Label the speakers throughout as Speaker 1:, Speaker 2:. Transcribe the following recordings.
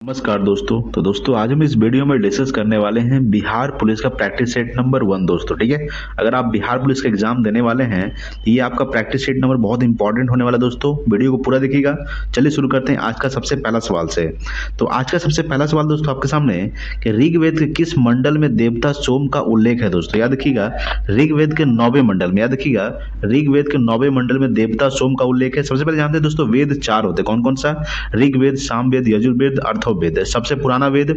Speaker 1: नमस्कार दोस्तों। तो दोस्तों आज हम इस वीडियो में डिस्कस करने वाले हैं बिहार पुलिस का प्रैक्टिस सेट नंबर 1 दोस्तों। ठीक है, अगर आप बिहार पुलिस का एग्जाम देने वाले हैं तो ये आपका प्रैक्टिस सेट नंबर बहुत इंपॉर्टेंट होने वाला है दोस्तों। वीडियो को पूरा देखिएगा। चलिए शुरू करते हैं आज का सबसे पहला सवाल से। तो आज का सबसे पहला सवाल दोस्तों आपके सामने है कि ऋग्वेद के किस मंडल में देवता सोम का उल्लेख है दोस्तों। याद रखिएगा, ऋग्वेद के 9वें मंडल में, याद रखिएगा ऋग्वेद के 9वें मंडल में देवता सोम का उल्लेख है। सबसे पहले जानते हैं दोस्तों वेद 4 होते हैं, कौन कौन सा? ऋग्वेद, सामवेद, यजुर्वेद, अर्थववेद। सबसे पुराना वेद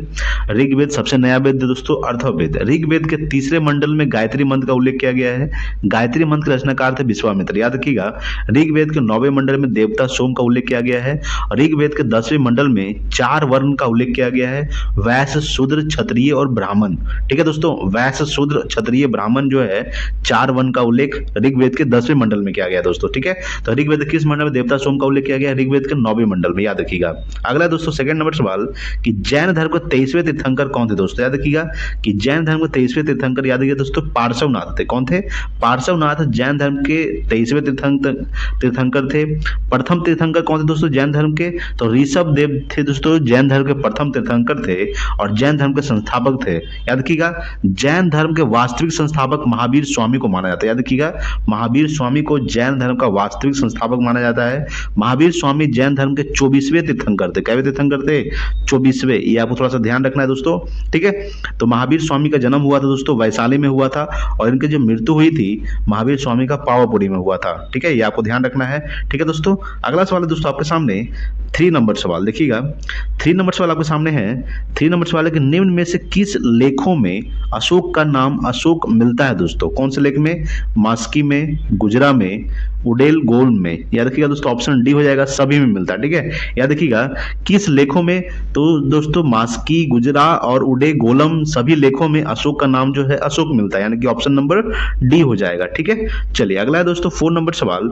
Speaker 1: ऋग्वेद, सबसे नया वेद दोस्तों अर्थववेद। ऋग्वेद के तीसरे मंडल में गायत्री मंत्र का उल्लेख किया गया है। गायत्री मंत्र के रचनाकार थे विश्वामित्र। याद रखिएगा, ऋग्वेद के 9वें मंडल में देवता सोम का उल्लेख किया गया है। और ऋग्वेद के 10वें मंडल में 4 वर्ण का उल्लेख किया गया है, वैश्य, शूद्र, क्षत्रिय और ब्राह्मण। ठीक है दोस्तों, वैश्य, शूद्र, क्षत्रिय, ब्राह्मण जो है 4 वर्ण का उल्लेख ऋग्वेद के 10वें मंडल में किया गया दोस्तों। ठीक है, तो ऋग्वेद किस मंडल में देवता सोम का उल्लेख किया गया? ऋग्वेद के 9वें मंडल में। याद रखिएगा। अगला दोस्तों सेकंड नंबर सवाल कि जैन धर्म के 23वें तीर्थंकर कौन थे दोस्तों। याद रखिएगा कि जैन धर्म के 23वें तीर्थंकर, याद रखिए दोस्तों, पार्श्वनाथ थे। कौन थे? पार्श्वनाथ जैन धर्म के 23वें तीर्थंकर थे। प्रथम तीर्थंकर कौन थे दोस्तों जैन धर्म के? तो ऋषभ देव थे दोस्तों, जैन धर्म के प्रथम तीर्थंकर थे और जैन धर्म के संस्थापक थे। याद रखिएगा, जैन धर्म के वास्तविक संस्थापक महावीर स्वामी को माना जाता है। याद रखिएगा, महावीर स्वामी को जैन धर्म का वास्तविक संस्थापक माना जाता है। महावीर स्वामी जैन धर्म के 24वें तीर्थंकर थे। कैवे तीर्थंकर थे? 24वें। ये आपको थोड़ा सा ध्यान रखना है दोस्तों। ठीक है, तो महावीर स्वामी का जन्म हुआ था दोस्तों वैशाली में हुआ था और इनकी जो मृत्यु हुई थी महावीर स्वामी का पावापुरी में हुआ था। ठीक है, ये आपको ध्यान रखना है। ठीक है दोस्तों, अगला सवाल है दोस्तों आपके सामने 3 नंबर सवाल। देखिएगा, 3 नंबर सवाल आपके सामने है। 3 नंबर सवाल है कि निम्न में से किस लेखों में अशोक का नाम अशोक मिलता है दोस्तों? कौन से लेख में? मास्की में, गुजरा में, उडेल गोल में। याद रखिएगा दोस्तों, ऑप्शन डी हो जाएगा, सभी में मिलता है। ठीक है, याद रखिएगा किस लेखों में? तो दोस्तों मास्की, गुजरा और उडे गोलम सभी लेखों में अशोक का नाम जो है अशोक मिलता है, यानी कि ऑप्शन नंबर डी हो जाएगा। ठीक है, चलिए अगला है दोस्तों 4 नंबर सवाल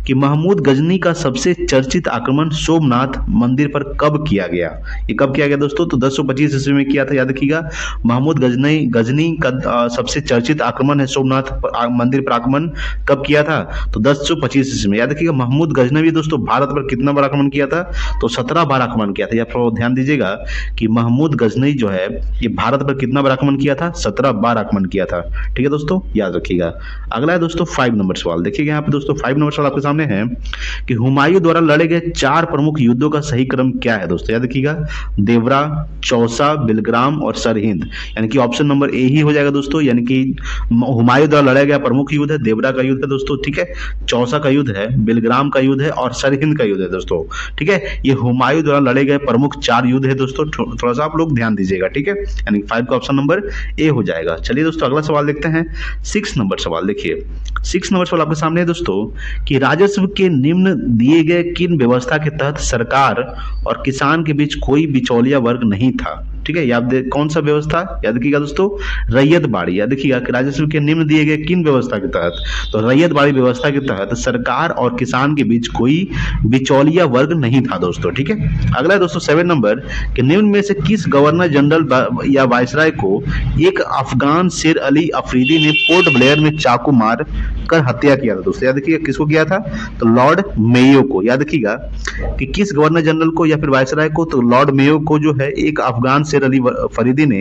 Speaker 1: कि महमूद गजनी का सबसे चर्चित आक्रमण सोमनाथ मंदिर पर कब किया गया? ये कब किया गया दोस्तों? तो 1025 ईस्वी में किया था। याद रखिएगा, महमूद गजनी का सबसे चर्चित आक्रमण है सोमनाथ मंदिर पर आक्रमण कब किया था? तो 1025 ईस्वी में। याद रखिएगा, महमूद गजनवी दोस्तों भारत पर कितना बार आक्रमण किया था? तो 17 बार आक्रमण किया था। या फिर ध्यान दीजिएगा कि महमूद गजनवी जो है ये भारत पर कितना बार आक्रमण किया था? 17 बार आक्रमण किया था। ठीक है दोस्तों, याद रखिएगा। अगला है दोस्तों 5 नंबर सवाल। देखिएगा यहाँ पे दोस्तों 5 नंबर सवाल आपके सामने है कि हुमायूं द्वारा लड़े गए 4 प्रमुख युद्धों का सही क्रम क्या है दोस्तों? याद रखिएगा, देवरा, चौसा, बिलग्राम और सरहिंद, यानी कि ऑप्शन नंबर ए ही हो जाएगा दोस्तों। यानी कि हुमायूं द्वारा लड़ा गया प्रमुख युद्ध है देवरा का युद्ध है दोस्तों। ठीक है, चौसा का युद्ध है, बिलग्राम का युद्ध है और सरहिंद का युद्ध है दोस्तों। ठीक है, ये हुमायूं द्वारा लड़े गए प्रमुख 4 युद्ध है दोस्तों। थोड़ा सा आप लोग ध्यान दीजिएगा। ठीक है, यानी 5 का ऑप्शन नंबर ए हो जाएगा। चलिए दोस्तों अगला सवाल देखते हैं 6 नंबर सवाल। देखिए 6 नंबर सवाल आपके सामने है दोस्तों कि राजस्व के निम्न दिए गए किन व्यवस्था के तहत सरकार और किसान के बीच कोई बिचौलिया वर्ग नहीं था? ठीक है, याद कौन सा व्यवस्था? याद रखिएगा दोस्तों, रैयत बाड़ी। याद रखिएगा कि राजस्व के निम्न दिए गए किन व्यवस्था के तहत? तो रैयत बाड़ी व्यवस्था के तहत सरकार और किसान के बीच कोई बिचौलिया वर्ग नहीं था दोस्तों। ठीक है, अगला है दोस्तों 7 नंबर कि निम्न में से किस गवर्नर जनरल या वायसराय को एक अफगान शेर अली अफरीदी ने पोर्ट ब्लेयर में चाकू मार कर हत्या किया था दोस्तों? याद रखिएगा किसको किया था? तो लॉर्ड मेयो को। याद रखिएगा कि किस गवर्नर जनरल को या फिर वायसराय को? तो लॉर्ड मेयो को जो है एक अफगान शेर अली फरीदी ने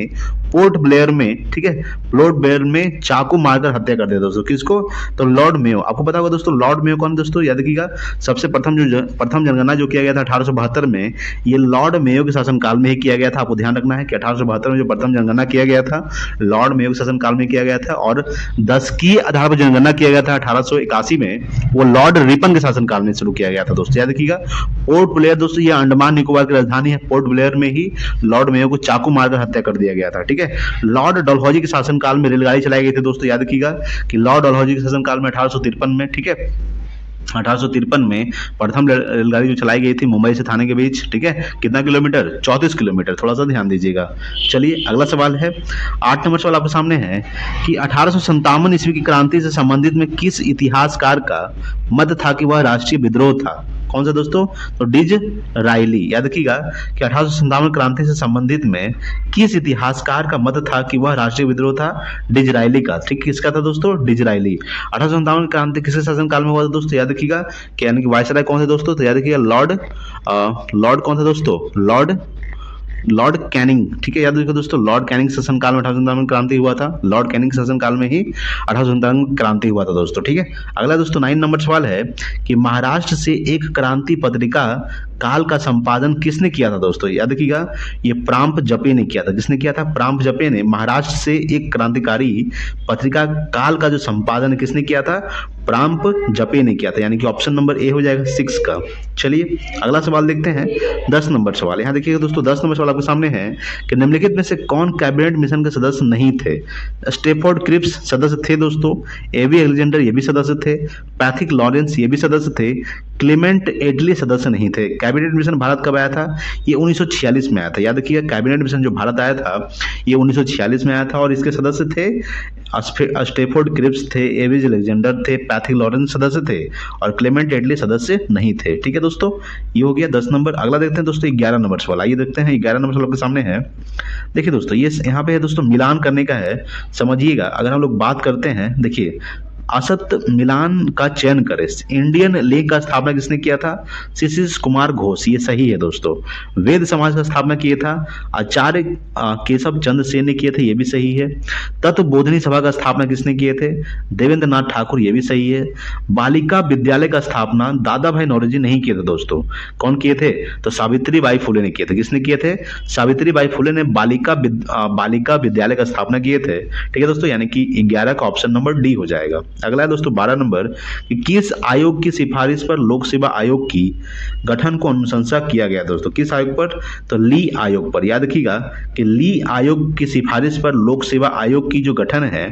Speaker 1: पोर्ट ब्लेयर में, ठीक है, पोर्ट ब्लेयर में चाकू मारकर हत्या कर दिया दोस्तों। किसको? तो लॉर्ड मेयो। आपको पता होगा दोस्तों लॉर्ड मेयो कौन दोस्तों? याद रखिएगा, सबसे प्रथम जनगणना जो किया गया था 1872 में, ये लॉर्ड मेयो के शासनकाल में ही किया गया था। आपको ध्यान रखना है कि 1872 में जो प्रथम जनगणना किया गया था लॉर्ड मेयो के शासनकाल में किया गया था और 10 की आधार पर जनगणना किया गया था 1881 में, वो लॉर्ड रिपन के शासनकाल में शुरू किया गया था दोस्तों। याद रखिएगा, पोर्ट ब्लेयर दोस्तों ये अंडमान निकोबार की राजधानी है। पोर्ट ब्लेयर में ही लॉर्ड मेयो को चाकू मारकर हत्या कर दिया गया था। ठीक है, लॉर्ड डलहौजी के शासनकाल में रेलगाड़ी चलाई गई थी दोस्तों। याद रखिएगा कि लॉर्ड डलहौजी के शासनकाल में 1853 में, ठीक है, 1853 में प्रथम रेलगाड़ी जो चलाई गई थी मुंबई से थाने के बीच। ठीक है, कितना किलोमीटर? 34 किलोमीटर। थोड़ा सा ध्यान दीजिएगा। चलिए अगला सवाल है 8 नंबर सवाल आपके सामने है कि 1857 ईस्वी की क्रांति से संबंधित में किस इतिहासकार का मत था कि वह राष्ट्रीय विद्रोह था? कौन सा दोस्तों? तो डिज रायली। याद रखिएगा कि 1857 क्रांति से संबंधित में किस इतिहासकार का मत था कि वह राष्ट्रीय विद्रोह था? डिज रायली का। ठीक, किसका था दोस्तों? डिज रायली। 1857 क्रांति किसके शासनकाल में हुआ था दोस्तों? याद रखिएगा कि यानी कि वायसराय कौन थे दोस्तों? तो याद रखिएगा लॉर्ड कौन थे दोस्तों? लॉर्ड लॉर्ड कैनिंग, ठीक है, याद रखिए दोस्तों, लॉर्ड कैनिंग शासन काल में 1857 में क्रांति हुआ था। लॉर्ड कैनिंग शासन काल में ही 1857 में क्रांति हुआ था दोस्तों, ठीक है। अगला दोस्तों 9 नंबर सवाल है कि महाराष्ट्र से एक क्रांति पत्रिका काल का संपादन किसने किया था दोस्तों? याद रखिएगा, ये प्रांप जपे ने किया था। किसने किया था? प्रांप जपे ने। महाराष्ट्र से एक क्रांतिकारी पत्रिका काल का जो संपादन किसने किया था? प्रांप जपे ने किया था, यानी कि ऑप्शन नंबर ए हो जाएगा 6 का। चलिए अगला सवाल देखते हैं, 10 नंबर सवाल। यहाँ देखिएगा दोस्तों, 10 नंबर सवाल आपके सामने है कि निम्नलिखित में से कौन कैबिनेट मिशन के सदस्य नहीं थे? स्टेफोर्ड क्रिप्स सदस्य थे दोस्तों, एवी अलेक्जेंडर ये भी सदस्य थे, पैथिक लॉरेंस ये भी सदस्य थे, क्लेमेंट एडली सदस्य नहीं थे। कैबिनेट मिशन भारत कब आया था? ये 1946 में आया था। याद रखिएगा, कैबिनेट मिशन जो भारत आया था ये 1946 में आया था और इसके सदस्य थे स्टेफोर्ड क्रिप्स थे, एवी अलेक्जेंडर थे, पैथिक लॉरेंस सदस्य थे और क्लेमेंट एडली सदस्य नहीं थे। ठीक है दोस्तों, ये हो गया 10 नंबर। अगला देखते हैं दोस्तों 11 नंबर सवाल। आइए देखते हैं 11 नंबर सवाल आपके सामने है। देखिए दोस्तों, ये यहाँ पे है दोस्तों, मिलान करने का है। समझिएगा, अगर हम लोग बात करते हैं, देखिए असत मिलान का चयन करें। इंडियन लीग का स्थापना किसने किया था? शिशिर कुमार घोष, ये सही है दोस्तों। वेद समाज का स्थापना किया था आचार्य केशव चंद्र सेन ने किए थे, ये भी सही है। तत्व बोधनी सभा का स्थापना किसने किए थे? देवेंद्र नाथ ठाकुर, ये भी सही है। बालिका विद्यालय का स्थापना दादा भाई नौरोजी नहीं किए थे दोस्तों। कौन किए थे? तो सावित्री बाई फुले ने किए थे। किसने किए थे? सावित्री बाई फुले ने बालिका विद्यालय का स्थापना किए थे। ठीक है दोस्तों, यानी कि 11 का ऑप्शन नंबर डी हो जाएगा। अगला है दोस्तों 12 नंबर कि किस आयोग की सिफारिश पर लोक सेवा आयोग की गठन को अनुशंसा किया गया दोस्तों? किस आयोग पर? तो ली आयोग पर। याद रखिएगा कि ली आयोग की सिफारिश पर लोक सेवा आयोग की जो गठन है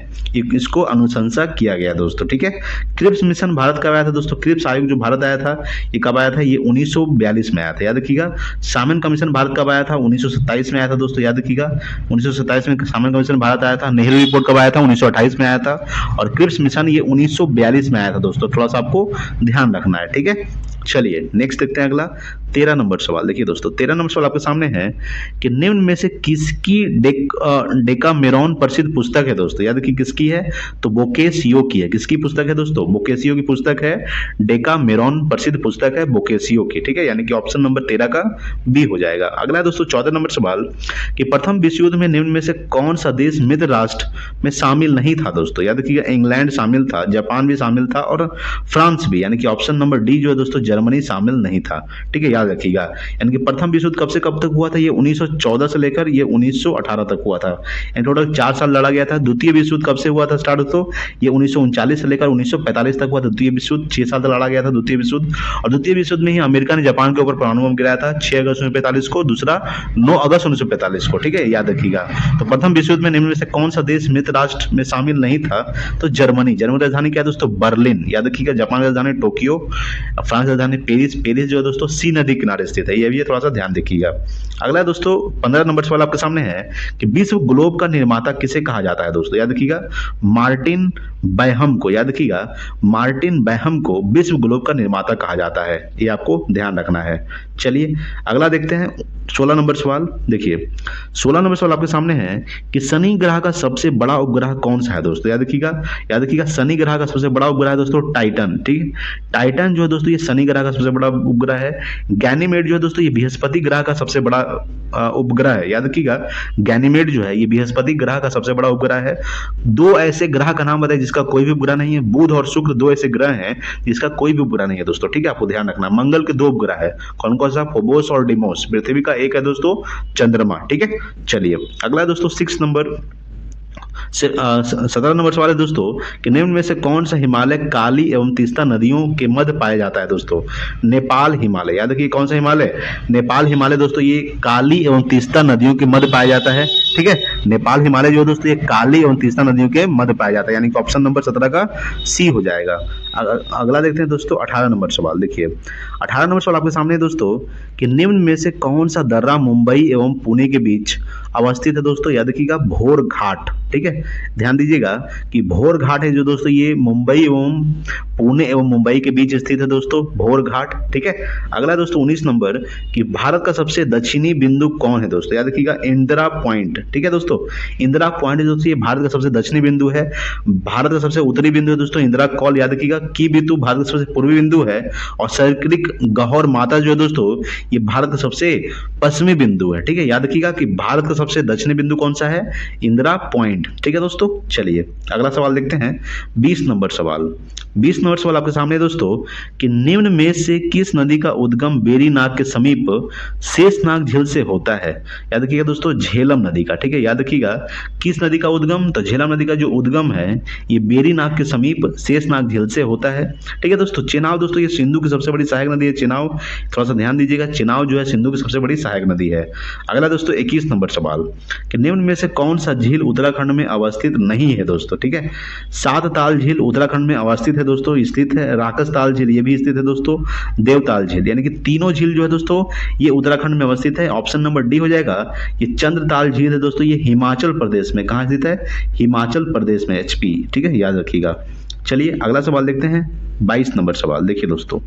Speaker 1: इसको अनुशंसा किया गया दोस्तों। ठीक है। क्रिप्स मिशन भारत कब आया था दोस्तों? क्रिप्स आयोग जो भारत आया था ये कब आया था? ये 1942 में आया था। याद रखिएगा। सामन कमीशन भारत कब आया था? 1927 में आया था दोस्तों। याद रखिएगा, 1927 में सामन कमीशन भारत आया था। नेहरू रिपोर्ट कब आया था? 1928 में आया था। और क्रिप्स मिशन ये 1942 में आया था दोस्तों। थोड़ा सा आपको ध्यान रखना है। ठीक है, चलिए नेक्स्ट देखते हैं अगला 13 नंबर सवाल। देखिए दोस्तों 13 नंबर सवाल आपके सामने है कि निम्न में से किसकी डेकामेरॉन प्रसिद्ध पुस्तक है दोस्तों? याद रखिए किसकी है? तो बोकेसियो की है। किसकी पुस्तक है दोस्तों? बोकेसियो की पुस्तक है। डेकामेरॉन प्रसिद्ध पुस्तक है बोकेसियो की। ठीक है, यानी कि ऑप्शन नंबर 13 का बी हो जाएगा। अगला है दोस्तों 14 नंबर सवाल कि प्रथम विश्व युद्ध में निम्न में से कौन सा देश मित्र राष्ट्र में शामिल नहीं था दोस्तों? याद रखिएगा, इंग्लैंड शामिल था, जापान भी शामिल था और फ्रांस भी, यानी कि ऑप्शन नंबर डी जो है दोस्तों जर्मनी शामिल नहीं था। ठीक है, याद रखिएगा। यानी कि प्रथम विश्व युद्ध कब से कब तक हुआ था? ये 1914 से लेकर ये 1918 तक हुआ था। टोटल 4 साल लड़ा गया था। द्वितीय विश्व युद्ध कब से हुआ था स्टार्ट? तो ये 1939 से लेकर 1945 तक हुआ था द्वितीय विश्व युद्ध। 6 साल तक लड़ा गया था द्वितीय विश्व युद्ध। और द्वितीय विश्व युद्ध में ही अमेरिका ने जापान के ऊपर परमाणु बम गिराया था 6 अगस्त 1945 को, दूसरा 9 अगस्त 1945 को। ठीक है, याद रखिएगा। तो प्रथम विश्व युद्ध में निम्न में से कौन सा देश मित्र राष्ट्र में शामिल नहीं था? तो जर्मनी। जर्मनी राजधानी क्या है दोस्तों? बर्लिन। याद रखिएगा। जापान राजधानी टोक्यो, फ्रांस राजधानी पेरिस। पेरिस जो है दोस्तों सी नदी किनारे स्थित है। ये भी थोड़ा सा ध्यान रखिएगा। अगला दोस्तों 15 नंबर सवाल आपके सामने है कि विश्व ग्लोब का निर्माता किसे कहा जाता है दोस्तों? याद रखिएगा, मार्टिन बैहम को। याद रखिएगा, मार्टिन बैहम को विश्व ग्लोब का निर्माता कहा जाता है। ये आपको ध्यान रखना है। चलिए अगला देखते हैं 16 नंबर सवाल। देखिए 16 नंबर सवाल आपके सामने है कि शनि ग्रह का सबसे बड़ा उपग्रह कौन सा है दोस्तों? याद रखिएगा, शनि ग्रह का सबसे बड़ा उपग्रह है दोस्तों टाइटन। ठीक, टाइटन जो है दोस्तों ये शनि ग्रह का सबसे बड़ा उपग्रह है। गैनीमेड जो है दोस्तों ये बृहस्पति ग्रह का सबसे बड़ा उपग्रह है। याद रखिएगा, गैनीमेड जो है ये बृहस्पति ग्रह का सबसे बड़ा उपग्रह है। 2 ऐसे ग्रह का नाम बताइए जिसका कोई भी उपग्रह नहीं है। बुध और शुक्र 2 ऐसे ग्रह हैं जिसका कोई भी उपग्रह नहीं है दोस्तों। ठीक है, आपको ध्यान रखना। मंगल के 2 उपग्रह है। कौन कौन सा? फोबोस और डिमोस। पृथ्वी का एक है दोस्तों चंद्रमा। ठीक है, चलिए अगला दोस्तों 6 नंबर 17 नंबर सवाल है दोस्तों कि निम्न में से कौन सा हिमालय काली एवं तीस्ता नदियों के मध्य पाया जाता है दोस्तों? नेपाल हिमालय। याद रखिए कौन सा हिमालय? नेपाल हिमालय दोस्तों ये काली एवं तीस्ता नदियों के मध्य पाया जाता है। ठीक है, नेपाल हिमालय जो दोस्तों ये काली एवं तीस्ता नदियों के मध्य पाया जाता है, यानी कि ऑप्शन नंबर 17 का सी हो जाएगा। अगला देखते हैं दोस्तों 18 नंबर सवाल। देखिए 18 नंबर सवाल आपके सामने दोस्तों कि निम्न में से कौन सा दर्रा मुंबई एवं पुणे के बीच अवस्थित है दोस्तों? याद रखिएगा, भोर घाट। ठीक है, ध्यान दीजिएगा कि भोर घाट है जो दोस्तों ये मुंबई एवं पुणे एवं मुंबई के बीच स्थित है दोस्तों, भोर घाट। ठीक है, अगला दोस्तों 19 नंबर कि भारत का सबसे दक्षिणी बिंदु कौन है दोस्तों, याद रखिएगा इंदिरा पॉइंट। ठीक है दोस्तों, इंदिरा पॉइंट दोस्तों ये भारत का सबसे दक्षिणी बिंदु है। भारत का सबसे उत्तरी बिंदु है दोस्तों इंदिरा कॉल, याद रखिएगा। की बिंदु भारत का सबसे पूर्वी बिंदु है, और सर्किलिक गहौर माता जो है दोस्तों ये भारत का सबसे पश्चिमी बिंदु है। ठीक है, याद रखिएगा कि भारत का सबसे दक्षिणी बिंदु कौन सा है, इंदिरा पॉइंट। ठीक है दोस्तों, चलिए अगला सवाल देखते हैं, 20 नंबर सवाल। 20 नंबर सवाल आपके सामने दोस्तों कि निम्न में से किस नदी का उद्गम बेरीनाग के समीप शेषनाग झील से होता है, याद रखिएगा दोस्तों झेलम नदी का। ठीक है, याद रखिएगा किस नदी का उद्गम, तो झेलम नदी का जो उद्गम है ये बेरीनाग के समीप शेषनाग झील से होता है। ठीक है दोस्तों, चेनाब दोस्तों ये सिंधु की सबसे बड़ी सहायक नदी है, चेनाब। थोड़ा सा ध्यान दीजिएगा, चेनाब जो है सिंधु की सबसे बड़ी सहायक नदी है। अगला दोस्तों 21 नंबर सवाल कि निम्न में से कौन सा झील उत्तराखंड में अवस्थित नहीं है दोस्तों। ठीक है, सात ताल झील उत्तराखंड में अवस्थित है दोस्तों, स्थित है। राकस ताल झील ये भी स्थित है दोस्तों, देवताल झील, यानी कि तीनों झील जो है दोस्तों ये उत्तराखंड में अवस्थित है। ऑप्शन नंबर डी हो जाएगा। ये चंद्रताल झील है दोस्तों, ये हिमाचल प्रदेश में, कहाँ स्थित है, हिमाचल प्रदेश में, HP। ठीक है, याद रखिएगा। चलिए अगला सवाल देखते हैं, 22 नंबर सवाल। देखिए दोस्तों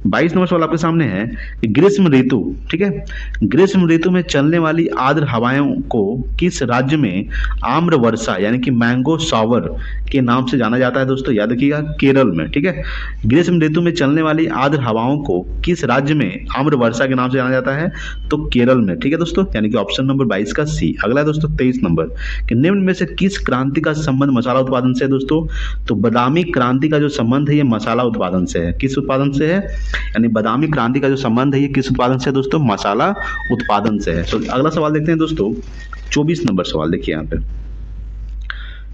Speaker 1: 22 नंबर सवाल आपके सामने है कि ग्रीष्म ऋतु, ठीक है, ग्रीष्म ऋतु में चलने वाली आर्द्र हवाओं को किस राज्य में आम्र वर्षा यानी कि मैंगो शॉवर के नाम से जाना जाता है दोस्तों, याद रखिएगा केरल में। ठीक है, ग्रीष्म ऋतु में चलने वाली आर्द्र हवाओं को किस राज्य में आम्र वर्षा के नाम से जाना जाता है, तो केरल में। ठीक है दोस्तों, यानी कि ऑप्शन नंबर 22 का सी। अगला है दोस्तों 23 नंबर कि निम्न में से किस क्रांति का संबंध मसाला उत्पादन से है दोस्तों, तो बादामी क्रांति का जो संबंध है ये मसाला उत्पादन से है। किस उत्पादन से है, यानी बादामी क्रांति का जो संबंध है ये किस उत्पादन से है दोस्तों, मसाला उत्पादन से है। तो अगला सवाल देखते हैं दोस्तों 24 नंबर सवाल। देखिए यहाँ पे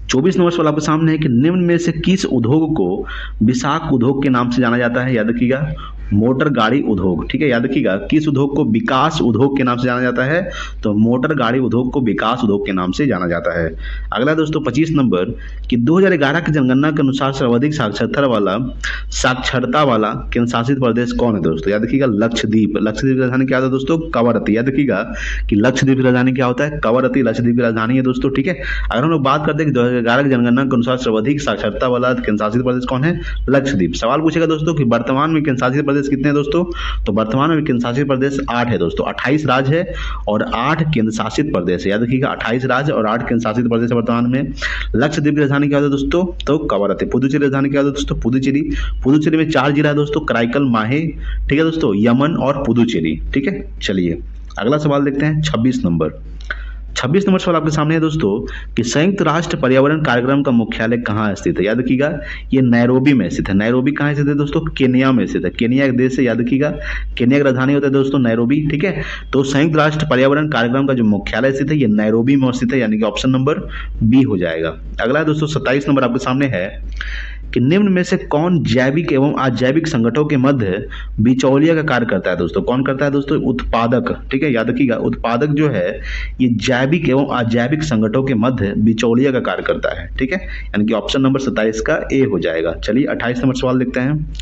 Speaker 1: 24 नंबर सवाल आपके सामने है कि निम्न में से किस उद्योग को विशाख उद्योग के नाम से जाना जाता है, याद रखिएगा मोटर गाड़ी उद्योग। ठीक है, याद रखिएगा किस उद्योग को विकास उद्योग के नाम से जाना जाता है, तो मोटर गाड़ी उद्योग को विकास उद्योग के नाम से जाना जाता है। अगला दोस्तों 25 नंबर कि 2011 की जनगणना के अनुसार सर्वाधिक साक्षरता वाला केंद्र शासित प्रदेश कौन है दोस्तों, याद रखिएगा लक्षद्वीप। लक्षद्वीप की राजधानी क्या होता है दोस्तों, कवरत्ती। याद रखिएगा कि लक्षद्वीप की राजधानी क्या होता है, कवरत्ती लक्षद्वीप की राजधानी है दोस्तों। ठीक है, अगर हम लोग बात करते हैं कि 2011 की जनगणना के अनुसार सर्वाधिक साक्षरता वाला केंद्र शासित प्रदेश कौन है, लक्षद्वीप। सवाल पूछेगा दोस्तों कि वर्तमान में केंद्र शासित कितने हैं दोस्तों, तो वर्तमान में केंद्र शासित प्रदेश 8 है दोस्तों, 28 राज्य है और 8 केंद्र शासित प्रदेश है। याद रखिएगा 28 राज्य और 8 केंद्र शासित प्रदेश है वर्तमान में। लक्षद्वीप की राजधानी क्या होता है दोस्तों, तो कवरत्ती। पुदुचेरी राजधानी क्या होता है दोस्तों, पुदुचेरी। पुदुचेरी में 4 जिला है दोस्तों, कराईकल, माहे, ठीक है दोस्तों, यमन और पुदुचेरी। ठीक है, चलिए अगला सवाल देखते हैं 26 नंबर। 26 नंबर सवाल आपके सामने है दोस्तों कि संयुक्त राष्ट्र पर्यावरण कार्यक्रम का मुख्यालय कहाँ स्थित है, याद रखिएगा ये नैरोबी में स्थित है। नैरोबी कहाँ स्थित है दोस्तों, केनिया में स्थित है। केनिया एक देश है, याद रखिएगा केनिया की राजधानी होता है दोस्तों नैरोबी। ठीक है, तो संयुक्त राष्ट्र पर्यावरण कार्यक्रम का जो मुख्यालय स्थित है ये नैरोबी में स्थित है, यानी कि ऑप्शन नंबर बी हो जाएगा। अगला है दोस्तों 27 नंबर आपके सामने है कि निम्न में से कौन जैविक एवं अजैविक संगठनों के मध्य बिचौलिया का कार्य करता है दोस्तों, कौन करता है दोस्तों, उत्पादक। ठीक है, याद रखिएगा उत्पादक जो है ये जैविक एवं अजैविक संगठनों के मध्य बिचौलिया का कार्य करता है। ठीक है, यानी कि ऑप्शन नंबर 27 का ए हो जाएगा। चलिए 28 नंबर सवाल देखते हैं।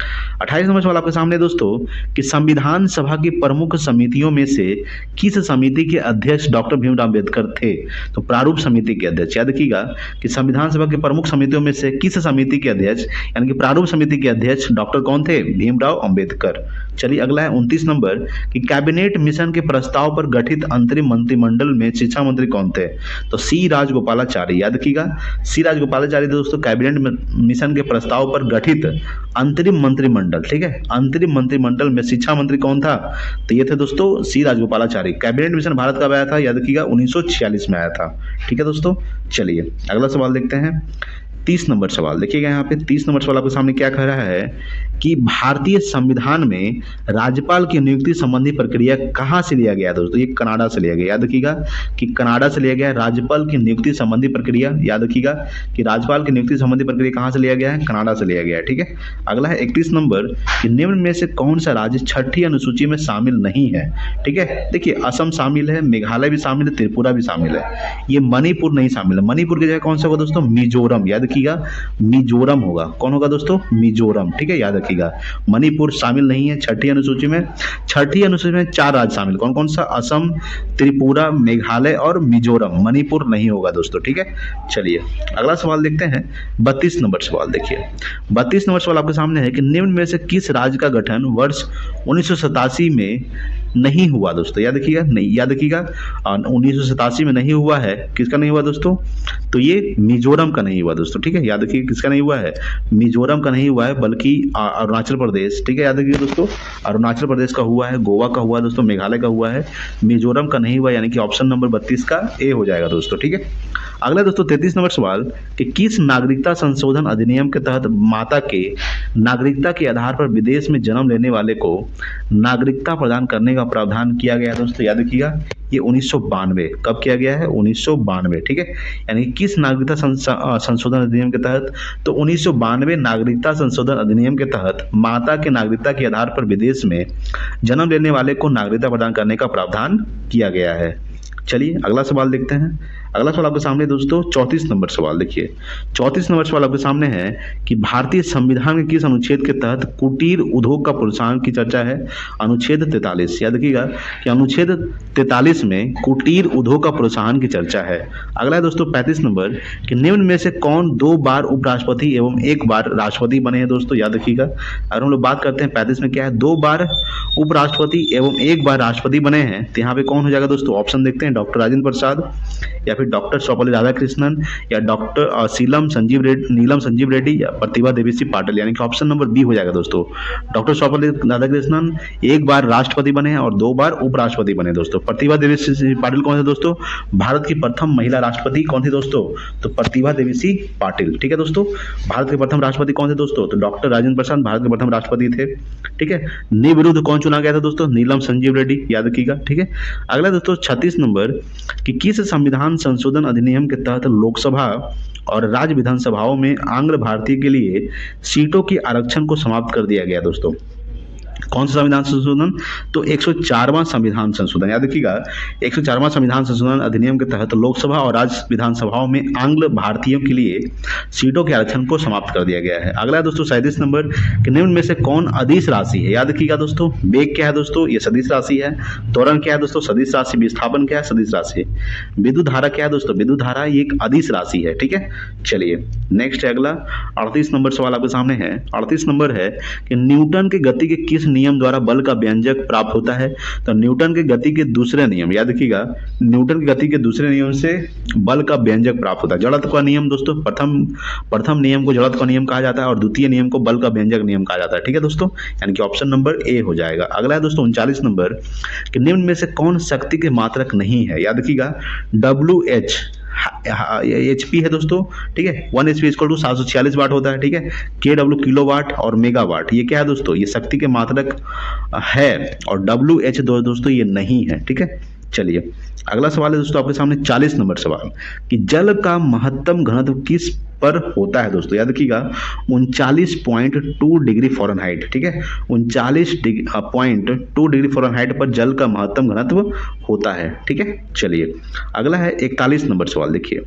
Speaker 1: 28 नंबर सवाल आपके सामने दोस्तों कि संविधान सभा की प्रमुख समितियों में से किस समिति के अध्यक्ष डॉक्टर भीमराव अम्बेडकर थे, तो प्रारूप समिति के अध्यक्ष। याद रखिएगा कि संविधान सभा की प्रमुख समितियों में से किस समिति के अध्यक्ष यानी कि प्रारूप समिति के अध्यक्ष डॉक्टर कौन थे, भीमराव अंबेडकर। चलिए अगला है 29 नंबर कि कैबिनेट मिशन के प्रस्ताव पर गठित अंतरिम मंत्रिमंडल में शिक्षा मंत्री कौन थे, तो सी राजगोपालाचारी। याद रखिएगा सी राजगोपालाचारी दोस्तों कैबिनेट मिशन के प्रस्ताव पर गठित अंतरिम मंत्रिमंडल। ठीक है, अंतरिम मंत्रिमंडल में शिक्षा मंत्री कौन था, तो ये थे दोस्तों सी राजगोपालाचारी। कैबिनेट मिशन भारत कब आया था, याद रखिएगा 1946 में आया था। ठीक है दोस्तों, चलिए अगला सवाल देखते हैं 30 नंबर सवाल। देखिएगा यहाँ पे 30 नंबर सवाल आपके सामने क्या कह रहा है कि भारतीय संविधान में राज्यपाल की नियुक्ति संबंधी प्रक्रिया कहाँ से लिया गया दोस्तों, ये कनाडा से लिया गया। याद रखिएगा कि कनाडा से लिया गया है राज्यपाल की नियुक्ति संबंधी प्रक्रिया। याद रखिएगा कि राज्यपाल की नियुक्ति संबंधी प्रक्रिया कहाँ से लिया गया है, कनाडा से लिया गया है। ठीक है, अगला है 31 नंबर कि निम्न में से कौन सा राज्य छठी अनुसूची में शामिल नहीं है। ठीक है, देखिए असम शामिल है, मेघालय भी शामिल है, त्रिपुरा भी शामिल है, ये मणिपुर नहीं शामिल है। मणिपुर की जगह कौन सा होगा दोस्तों, मिजोरम। याद रखिएगा मिजोरम होगा। कौन होगा दोस्तों? मिजोरम, ठीक है, याद रखिएगा। मणिपुर शामिल नहीं है छठी अनुसूची में। छठी अनुसूची में 4 राज्य शामिल, कौन कौन सा? असम, त्रिपुरा, मेघालय और मिजोरम। मणिपुर नहीं होगा दोस्तों, ठीक है। चलिए अगला सवाल देखते हैं, 32 नंबर सवाल देखिए। 32 नंबर सवाल आपके सामने है कि निम्न में से किस राज्य का गठन वर्ष 1987 में नहीं हुआ दोस्तों? याद रखिएगा, नहीं याद रखिएगा, 1987 में नहीं हुआ है। किसका नहीं हुआ दोस्तों? तो ये मिजोरम का नहीं हुआ दोस्तों, ठीक है, याद रखिए किसका नहीं हुआ है? मिजोरम का नहीं हुआ है, बल्कि अरुणाचल प्रदेश, ठीक है, याद रखिए दोस्तों, अरुणाचल प्रदेश का हुआ है, गोवा का हुआ है दोस्तों, मेघालय का हुआ है, मिजोरम का नहीं हुआ, यानी कि ऑप्शन नंबर 32 का ए हो जाएगा दोस्तों, ठीक है। अगला दोस्तों 33 नंबर सवाल कि किस नागरिकता संशोधन अधिनियम के तहत माता के नागरिकता के आधार पर विदेश में जन्म लेने वाले को नागरिकता प्रदान करने का प्रावधान किया गया दोस्तों? याद रखिएगा, ये 1992। कब किया गया है? 1992, ठीक है। यानी किस नागरिकता संशोधन अधिनियम के तहत? तो 1992 नागरिकता संशोधन अधिनियम के तहत माता के नागरिकता के आधार पर विदेश में जन्म लेने वाले को नागरिकता प्रदान करने का प्रावधान किया गया है। चलिए अगला सवाल देखते हैं। अगला सवाल आपके सामने दोस्तों 34 नंबर सवाल देखिए। 34 नंबर सवाल आपके सामने है कि भारतीय संविधान के किस अनुच्छेद के तहत कुटीर उद्योग का प्रोत्साहन की चर्चा है? अनुच्छेद 43। याद रखिएगा कि अनुच्छेद 43 में कुटीर उद्योग का प्रोत्साहन की चर्चा है। अगला है दोस्तों 35 नंबर कि निम्न में से कौन 2 बार उपराष्ट्रपति एवं 1 बार राष्ट्रपति बने हैं दोस्तों? याद रखिएगा, अगर हम लोग बात करते हैं 35 में क्या है, 2 बार उपराष्ट्रपति एवं 1 बार राष्ट्रपति बने हैं, तो यहाँ पे कौन हो जाएगा दोस्तों? ऑप्शन देखते हैं, डॉक्टर राजेंद्र प्रसाद, या फिर डॉक्टर सर्वपल्ली राधाकृष्णन, या डॉक्टर नीलम संजीव रेड्डी, या प्रतिभा देवी सिंह पाटिल, यानी कि ऑप्शन नंबर बी हो जाएगा दोस्तों। डॉक्टर सर्वपल्ली राधाकृष्णन 1 बार राष्ट्रपति बने हैं और 2 बार उपराष्ट्रपति बने दोस्तों। प्रतिभा देवी सिंह पाटिल कौन थे दोस्तों? भारत की प्रथम महिला राष्ट्रपति कौन थी दोस्तों? तो प्रतिभा देवी सिंह पाटिल, ठीक है दोस्तों। भारत के प्रथम राष्ट्रपति कौन थे दोस्तों? तो डॉक्टर राजेंद्र प्रसाद भारत के प्रथम राष्ट्रपति थे, ठीक है। निर्विरोध कौन चुना गया था दोस्तों? नीलम संजीव रेड्डी, याद रखिएगा, ठीक है। अगला दोस्तों 36 नंबर कि किस संविधान संशोधन अधिनियम के तहत लोकसभा और राज्य विधानसभाओं में आंग्ल भारतीय के लिए सीटों के आरक्षण को समाप्त कर दिया गया दोस्तों? कौन सा संविधान संशोधन? तो 104वां संविधान संशोधन, याद रखिएगा 104वां संविधान संशोधन अधिनियम के तहत लोकसभा और राज्य विधानसभाओं में आंग्ल भारतीयों के लिए सीटों के आरक्षण को समाप्त कर दिया गया है। अगला है दोस्तों 37 नंबर कि निम्न में से कौन अदिश राशि है? याद रखिएगा दोस्तों, वेग क्या है दोस्तों? ये सदिश राशि है। त्वरण क्या है दोस्तों? सदिश राशि। विस्थापन क्या है? सदिश राशि। विद्युत धारा क्या है दोस्तों? विद्युत धारा ये एक अदिश राशि है, ठीक है। चलिए नेक्स्ट है अगला 38 नंबर सवाल आपके सामने है। 38 नंबर है कि न्यूटन के गति के किस नियम द्वारा बल का व्यंजक प्राप्त होता है? तो न्यूटन के गति के दूसरे नियम, याद रखिएगा न्यूटन की गति के दूसरे नियम से बल का व्यंजक प्राप्त होता है। जड़त्व का नियम दोस्तों, प्रथम नियम को जड़त्व का नियम कहा जाता है और द्वितीय नियम को बल का व्यंजक नियम कहा जाता है, ठीक है दोस्तों, यानी कि ऑप्शन नंबर ए हो जाएगा। अगला है दोस्तों 39 नंबर कि निम्न में से कौन शक्ति के मात्रक नहीं है? याद रखिएगा WH HP है दोस्तों, ठीक है। 1 HP इक्वल टू 746 वाट होता है, ठीक है। KW किलोवाट और मेगावाट ये क्या है दोस्तों? ये शक्ति के मात्रक है और WH दोस्तों ये नहीं है, ठीक है। चलिए अगला सवाल है दोस्तों आपके सामने 40 नंबर सवाल कि जल का महत्तम घनत्व किस पर होता है दोस्तों? याद रखिएगा 39.2 डिग्री फ़ारेनहाइट, ठीक है। 39.2 डिग्री फ़ारेनहाइट पर जल का महत्तम घनत्व होता है, ठीक है। चलिए अगला है 41 नंबर सवाल देखिए।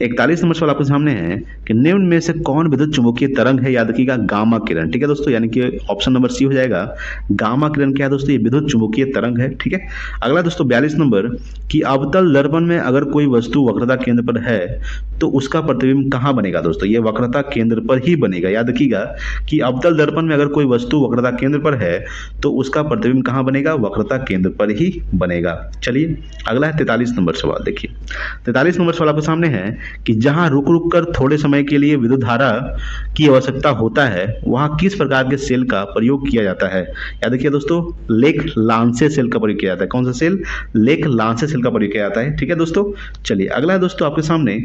Speaker 1: 41 नंबर सवाल आपके सामने है कि निम्न में से कौन विद्युत चुंबकीय तरंग है? याद रखिएगा गामा किरण, ठीक है दोस्तों, यानी कि ऑप्शन नंबर सी हो जाएगा। गामा किरण क्या है दोस्तों? ये विद्युत चुंबकीय तरंग है, ठीक है। अगला दोस्तों 42 नंबर कि अवतल दर्पण में अगर कोई वस्तु वक्रता केंद्र पर है तो उसका प्रतिबिंब कहाँ बनेगा दोस्तों? ये वक्रता केंद्र पर ही बनेगा। याद रखिएगा कि अवतल दर्पण में अगर कोई वस्तु वक्रता केंद्र पर है तो उसका प्रतिबिंब कहाँ बनेगा? वक्रता केंद्र पर ही बनेगा। चलिए अगला है 43 नंबर सवाल देखिए। 43 नंबर सवाल आपके सामने है कि जहां रुक रुक कर थोड़े समय के लिए विद्युत धारा की आवश्यकता होता है वहां किस प्रकार के सेल का प्रयोग किया जाता है? याद रखिए दोस्तों लेक लांसे सेल का प्रयोग किया जाता है। कौन सा सेल? लेक लांसे सेल का प्रयोग किया जाता है, ठीक है दोस्तों। चलिए अगला है दोस्तों आपके सामने,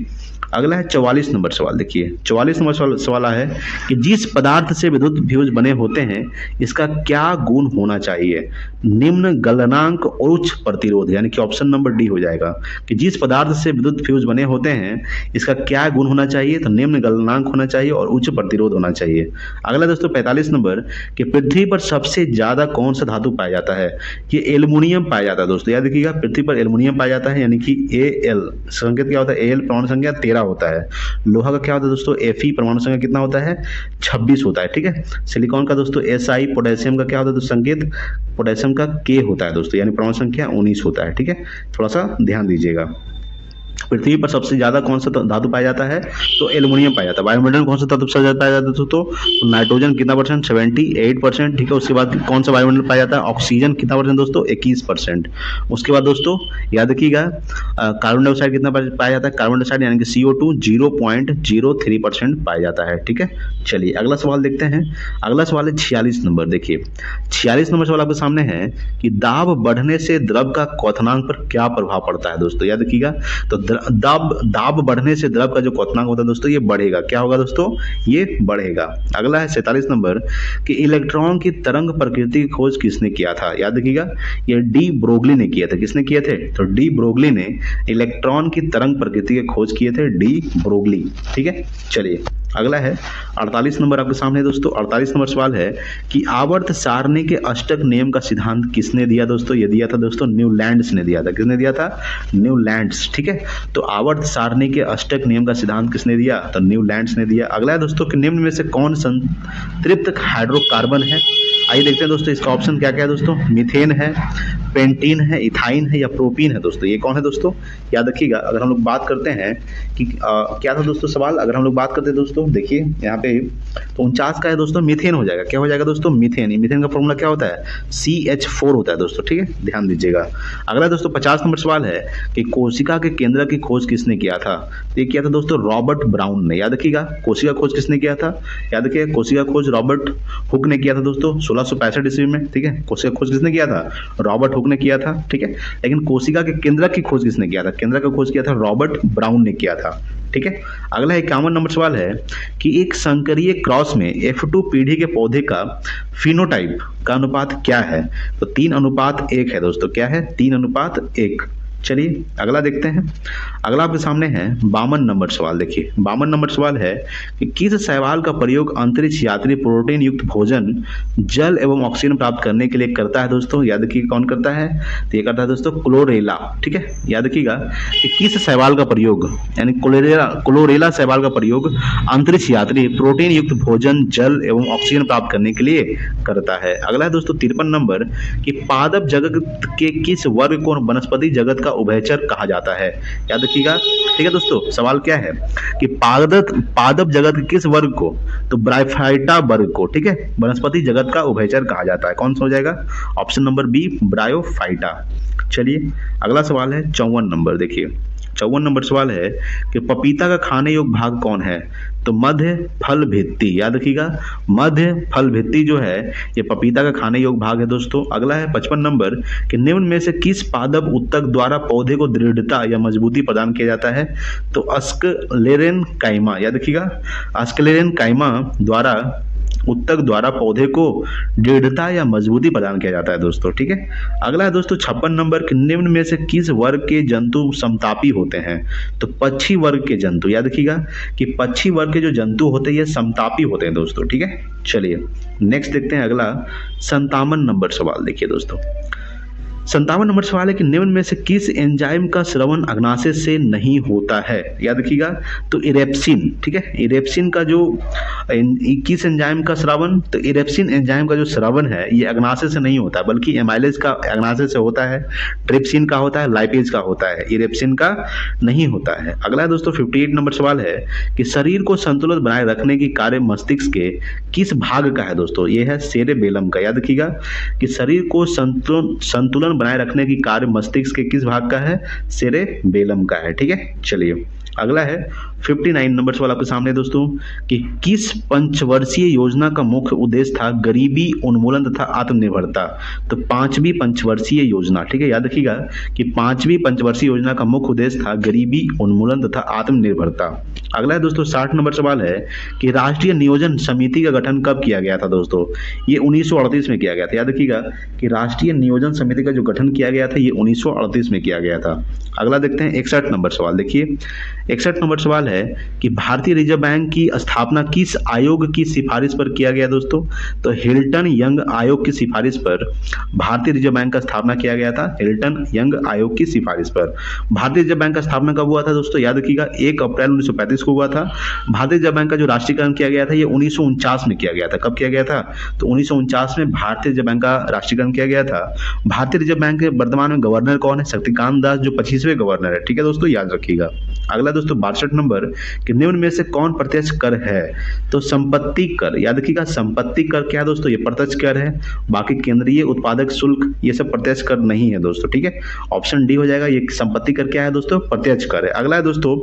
Speaker 1: अगला है 44 नंबर सवाल देखिए। 44 नंबर सवाल है कि जिस पदार्थ से विद्युत फ्यूज बने होते हैं इसका क्या गुण होना चाहिए? निम्न गलनांक और उच्च प्रतिरोध, यानी कि ऑप्शन नंबर डी हो जाएगा कि जिस पदार्थ से विद्युत फ्यूज बने होते हैं हैं इसका क्या गुण होना चाहिए, तो निम्न गलनांक होना चाहिए और उच्च प्रतिरोध होना चाहिए। अगला दोस्तों 45 नंबर कि पृथ्वी पर सबसे ज्यादा कौन सा धातु पाया जाता है, ये एल्युमिनियम पाया जाता है दोस्तों। याद रखिएगा पृथ्वी पर एल्युमिनियम पाया जाता है, यानी कि Al संकेत क्या होता है, Al परमाणु संख्या 13 होता है। लोहा का क्या होता है दोस्तों, Fe परमाणु संख्या कितना होता है, 26 होता है, ठीक है। सिलिकॉन का दोस्तों Si, पोटेशियम का क्या होता है तो संकेत पोटेशियम का K होता है दोस्तों, यानी परमाणु संख्या 19 होता है, ठीक है। थोड़ा सा ध्यान दीजिएगा। पृथ्वी पर सबसे ज्यादा कौन सा धातु पाया जाता है, तो एल्युमिनियम पाया जाता है। वायुमंडल में कौन सा धातु सबसे ज्यादा पाया जाता है तो नाइट्रोजन कितना परसेंट, 78%, ठीक है। उसके बाद कौन सा वायुमंडल पाया जाता है, ऑक्सीजन कितना परसेंट दोस्तों, 21%। उसके बाद दोस्तों याद रखिएगा कार्बन डाइऑक्साइड कितना पाया जाता है, कार्बन डाइऑक्साइड यानी कि CO2 0.03% पाया जाता है, ठीक है। चलिए अगला सवाल देखते हैं। अगला सवाल है 46 नंबर। देखिए 46 नंबर सवाल आपके सामने है कि दाब बढ़ने से द्रव का क्वथनांक पर क्या प्रभाव पड़ता है दोस्तों। याद रखिएगा तो दाब बढ़ने से द्रव का जो क्वथनांक होता है दोस्तों ये बढ़ेगा। क्या होगा दोस्तों, ये बढ़ेगा। अगला है 47 नंबर कि इलेक्ट्रॉन की तरंग प्रकृति की खोज किसने किया था। याद रखिएगा ये डी ब्रोगली ने किया था। किसने किए थे, तो डी ब्रोगली ने इलेक्ट्रॉन की तरंग प्रकृति की खोज किए थे, डी ब्रोगली, ठीक है। चलिए अगला है 48 नंबर आपके सामने दोस्तों। 48 नंबर सवाल है कि आवर्त सारणी के अष्टक नियम का सिद्धांत किसने दिया दोस्तों। ये दिया था दोस्तों न्यूलैंड्स ने दिया था। किसने दिया था, न्यूलैंड्स, ठीक है। तो आवर्त सारणी के अष्टक नियम का सिद्धांत किसने दिया, तो न्यूलैंड्स ने दिया। अगला है दोस्तों कि निम्न में से कौन संतृप्त हाइड्रोकार्बन है। आइए देखते हैं दोस्तों इसका ऑप्शन क्या क्या है दोस्तों, मीथेन है, पेंटीन है, इथाइन है या प्रोपीन है दोस्तों। ये कौन है दोस्तों, याद रखिएगा। अगर हम लोग बात करते हैं कि क्या था दोस्तों सवाल, अगर हम लोग बात करते हैं दोस्तों देखिए यहाँ पे तो 49 का है दोस्तों, मीथेन हो जाएगा। क्या हो जाएगा दोस्तों, मीथेन। मीथेन का फॉर्मूला क्या होता है, CH4 होता है दोस्तों, ठीक है, ध्यान दीजिएगा। अगला दोस्तों 50 नंबर सवाल है कि कोशिका के केंद्र की खोज किसने किया था। ये किया था दोस्तों रॉबर्ट ब्राउन ने। याद रखिएगा कोशिका खोज किसने किया था, याद रखिएगा कोशिका खोज रॉबर्ट हुक ने किया था दोस्तों 1665 ईस्वी में, ठीक है। कोशिका खोज किसने किया था, रॉबर्ट हुक ने किया था, ठीक है। लेकिन कोशिका के केंद्रक की खोज किसने किया था, केंद्रक की खोज किया था रॉबर्ट ब्राउन ने किया था, ठीक है। अगला 51 नंबर सवाल है कि एक संकरीय क्रॉस में F2 पीढ़ी के पौधे का फिनोटाइप का अनुपात क्या है, तो 3:1 है दोस्तों। क्या है, 3:1। चलिए अगला देखते हैं। अगला आपके सामने है 52 नंबर सवाल। देखिए 52 नंबर सवाल है कि किस शैवाल का प्रयोग अंतरिक्ष यात्री प्रोटीन युक्त भोजन, जल एवं ऑक्सीजन प्राप्त करने के लिए करता है दोस्तों। याद रखिए कौन करता है, तो ये करता है दोस्तों क्लोरेला, ठीक है। याद रखिएगा कि किस शैवाल का प्रयोग, यानी क्लोरेला शैवाल का प्रयोग अंतरिक्ष यात्री प्रोटीन युक्त भोजन, जल एवं ऑक्सीजन प्राप्त करने के लिए करता है। अगला है दोस्तों 53 नंबर कि पादप जगत के किस वर्ग को वनस्पति जगत का उभयचर कहा जाता है। याद रखिएगा, ठीक है दोस्तों। सवाल क्या है कि पादप जगत के किस वर्ग को, तो ब्रायोफाइटा वर्ग को, ठीक है, वनस्पति जगत का उभयचर कहा जाता है। कौन सा हो जाएगा, ऑप्शन नंबर बी ब्रायोफाइटा। चलिए अगला सवाल है 54 नंबर। देखिए 54 नंबर सवाल है कि पपीता का खाने योग्य भाग कौन है, तो मध्य फल भित्ति। याद रखिएगा मध्य फल भित्ति जो है ये पपीता का खाने योग्य भाग है दोस्तों। अगला है 55 नंबर कि निम्न में से किस पादप उत्तक द्वारा पौधे को दृढ़ता या मजबूती प्रदान किया जाता है, तो अस्क्लेरेनकाइमा। याद रखिएगा अस्क्लेरेनकाइमा द्वारा उत्तक द्वारा पौधे को दृढ़ता या मजबूती प्रदान किया जाता है दोस्तों, ठीक है। अगला है दोस्तों 56 नंबर कि निम्न में से किस वर्ग के जंतु समतापी होते हैं, तो पक्षी वर्ग के जंतु। याद रखिएगा कि पक्षी वर्ग के जो जंतु होते हैं ये समतापी होते हैं दोस्तों, ठीक है। चलिए नेक्स्ट देखते हैं अगला 57 नंबर सवाल। देखिए दोस्तों 57 नंबर सवाल है कि निम्न में से किस एंजाइम का स्रवण अग्नाशय से नहीं होता है। याद रखिएगा तो इरेप्सिन, ठीक है। इरेप्सिन का जो किस एंजाइम का स्रवण, तो इरेप्सिन एंजाइम का जो स्रवण है ये अग्नाशय से नहीं होता बल्कि एमाइलेज का अग्नाशय से होता है, ट्रिप्सिन का होता है, लाइपेज का होता है, इरेप्सिन का नहीं होता है। अगला है दोस्तों 58 नंबर सवाल है कि शरीर को संतुलित बनाए रखने की कार्य मस्तिष्क के किस भाग का है दोस्तों, ये है सेरेबेलम का। याद रखिएगा कि शरीर को संतुलन बनाए रखने की कार्य मस्तिष्क के किस भाग का है, सेरेबेलम का है, ठीक है। चलिए अगला है 59 नंबर सवाल आपके सामने दोस्तों कि किस पंचवर्षीय योजना का मुख्य उद्देश्य था गरीबी उन्मूलन तथा आत्मनिर्भरता, तो 5वीं पंचवर्षीय योजना, ठीक है। याद रखिएगा कि 5वीं पंचवर्षीय योजना का मुख्य उद्देश्य था गरीबी उन्मूलन तथा आत्मनिर्भरता। अगला है दोस्तों 60 नंबर सवाल है कि राष्ट्रीय नियोजन समिति का गठन कब किया गया था दोस्तों। ये 1938 में किया गया था। याद रखिएगा कि राष्ट्रीय नियोजन समिति का जो गठन किया गया था ये 1938 में किया गया था। अगला देखते हैं 61 नंबर सवाल। देखिए 61 नंबर सवाल है कि भारतीय रिजर्व बैंक की स्थापना किस आयोग की सिफारिश पर किया गया दोस्तों। तो हिल्टन यंग आयोग की सिफारिश पर भारतीय रिजर्व बैंक का स्थापना किया गया था। हिल्टन यंग आयोग की सिफारिश पर भारतीय रिजर्व बैंक का स्थापना कब हुआ था दोस्तों। याद रखिएगा 1 अप्रैल 1935 को हुआ था। भारतीय रिजर्व बैंक का जो राष्ट्रीयकरण किया गया था ये 1949 में किया गया था। कब किया गया था। तो 1949 में भारतीय रिजर्व बैंक का राष्ट्रीयकरण किया गया था। भारतीय रिजर्व बैंक के वर्तमान में गवर्नर कौन है। शक्तिकांत दास जो 25वें गवर्नर है। ठीक है दोस्तों, याद रखिएगा। अगला दोस्तों 62 नंबर कि निम्न में से कौन प्रत्यक्ष कर है। तो संपत्ति कर। याद रखिएगा संपत्ति कर क्या है दोस्तों, ये प्रत्यक्ष कर है। बाकी केंद्रीय उत्पादक शुल्क ये सब प्रत्यक्ष कर नहीं है दोस्तों। ठीक है, ऑप्शन डी हो जाएगा। ये संपत्ति कर क्या है दोस्तों, प्रत्यक्ष कर है। अगला है दोस्तों